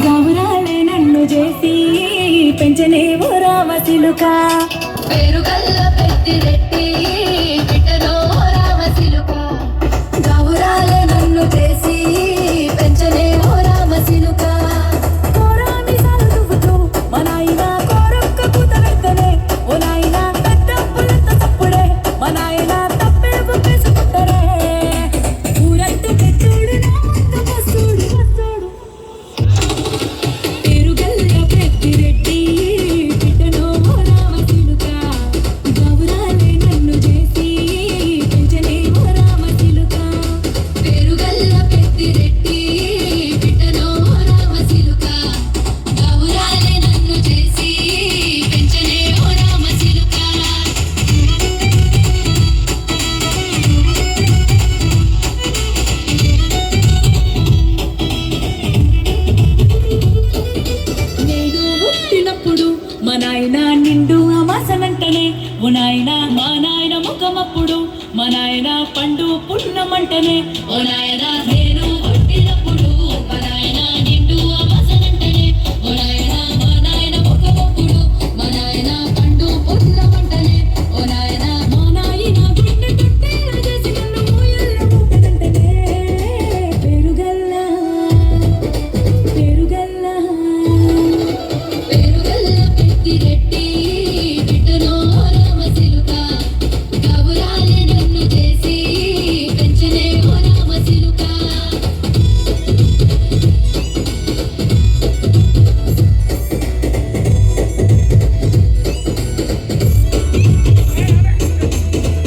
గౌరాలే నన్ను చేసి పెంచనేవో రామసిలుక పేరుగల్ల పెద్దిరెడ్డి బిడ్డలో రామసిలుక గౌరాలే నన్ను చేసి పెంచనేవో రామసిలుక కోరామి సాలుతూ మా నాయన కోరొక్క పూత వెంటనే ఓ నాయన పెద్దప్పులంత తప్పుడే మా నాయన తప్పే బుక్కేసుకుంటారే ఊరంతా పెద్దోడు నామంత బస్సోడు పేరుగల్ల పెద్దిరెడ్డి బిడ్డలో రామసిలుక గౌరాలే నన్ను చేసి పెంచనేవో రామసిలుక పేరుగల్ల పెద్దిరెడ్డి బిడ్డలో రామసిలుక గౌరాలే నన్ను చేసి పెంచనే ఓ రామసిలుక నేను పుట్టినప్పుడు మా నాయన నిండు అమాసనంటనే ఓ నాయన మా నాయన ముఖమప్పుడు మా నాయన పండు పున్నమంటనే ఓ నాయనా నేను పుట్టినప్పుడు మా నాయన నిండు అమాసనంటనే ఓ నాయనా మా నాయన ముఖమప్పుడు మా నాయన పండు పున్నమంటనే ఓ నాయనా మా నాయన గుండె తొట్టేలా చేసి నన్ను మూయల్ల ఊపినంటనే పేరుగల్ల పేరుగల్ల పెద్దిరెడ్డి బిడ్డలో రామసిలుక గౌరాలే నన్ను చేసి పెంచనే ఓ రామసిలుక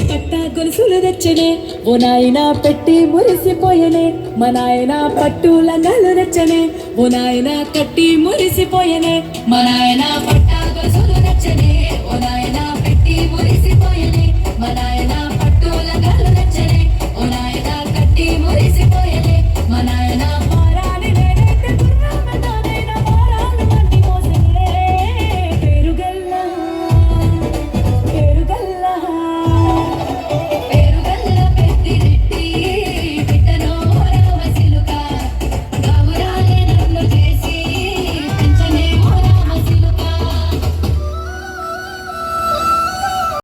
పట్ట గొలుసులు తెచ్చనే ఓ నాయన పెట్టి మురిసిపోయనే మా నాయన పట్టు లంగాలు తెచ్చనే ఓ నాయన కట్టి మురిసిపోయనే మా నాయన పట్ట గొలుసులు నచ్చనే